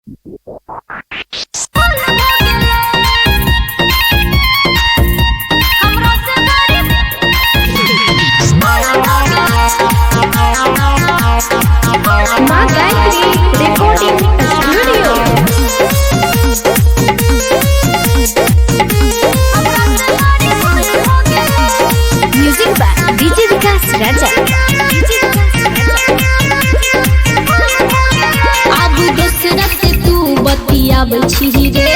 माँ Gayatri recording studio. Music by DJ Vikas Raja. अब दूसरा से तू बतियाब छी रे,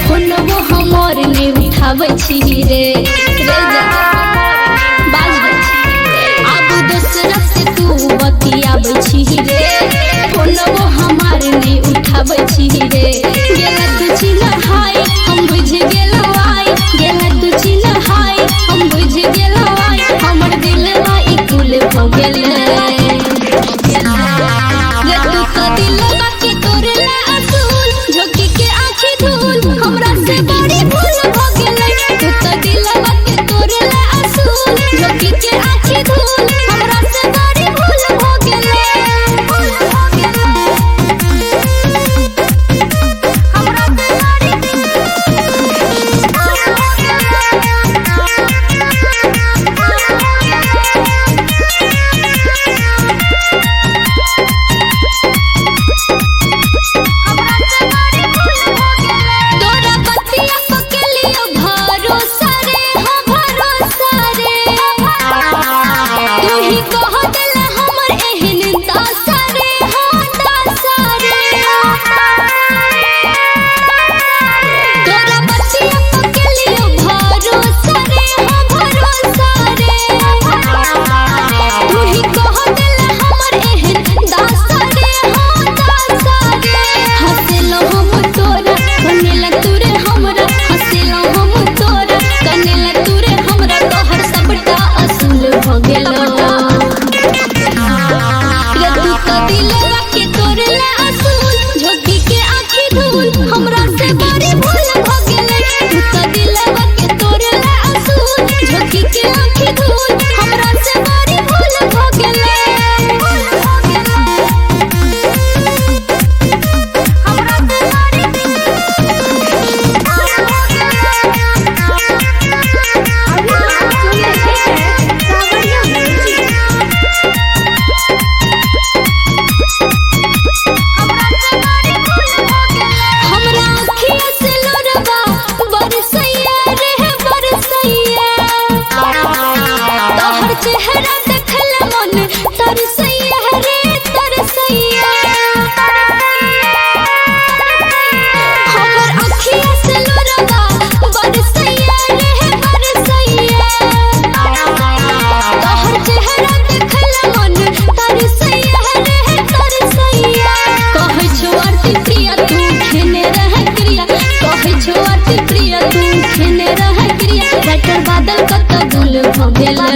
फोनवो हमर ने उठाब छी रे। अब दूसरा से तू बतियाब छी रे, फोनवो हमार ने उठाब छी रे। गेला तू चिन्हाई हम बुझ गेलो आई, गेला तू चिन्हाई हम बुझ गेलो आई। हमर दिलवा ई कुल हो गेले रे, तू तो दिलवा के तोड़ले असूल, झोंकी के आँखी धूल हमरा से बड़ी भूल हो गेले। तू तो दिलवा के तोड़ले असूल, झोंकी के आँखी धूल हमरा से बड़ी भूल हो गेले। हमरा से बड़ी तोरा बतिया पकलियो भरोसा रे, हाँ भरोसा रे। तू ही कह देला हमर एहन दशा रे, हाँ दशा रे। तोरा बतिया पकलियो भरोसा रे, हाँ भरोसा रे। तू ही कह देला हमर एहन दशा रे, हाँ दशा रे। हँसलो हम तोरा कनेला तूरे हमरा, हँसलो हम तोरा कनेला तूरे हमरा। तोहर सबटा असूल भ गेलो रे, तू तो दिलवा के तोड़ले असूल, झोंकी के आँखी धूल हमरा से बड़ी भूल भ गेले। तू तो दिलवा के तोड़ले असूल, झोंकी के आँखी धूल हमरा से बड़ी भूल भ गेले। हमरा से हमरा अखिया से लोरवा बरसैया रे, बरसैया। तोहर चेहरा देखला मन तरसैया रे, तरसैया। हमर अखिया से लोरवा बरसैया रे, बरसैया। तोहर चेहरा देखला मन तरसैया रे, तरसैया। कहै छौ आरती प्रिया तू खेने रह क्रिया, कहै छौ आरती प्रिया तू खेने रह क्रिया। राइटर बादल कत गुल भ गेलै।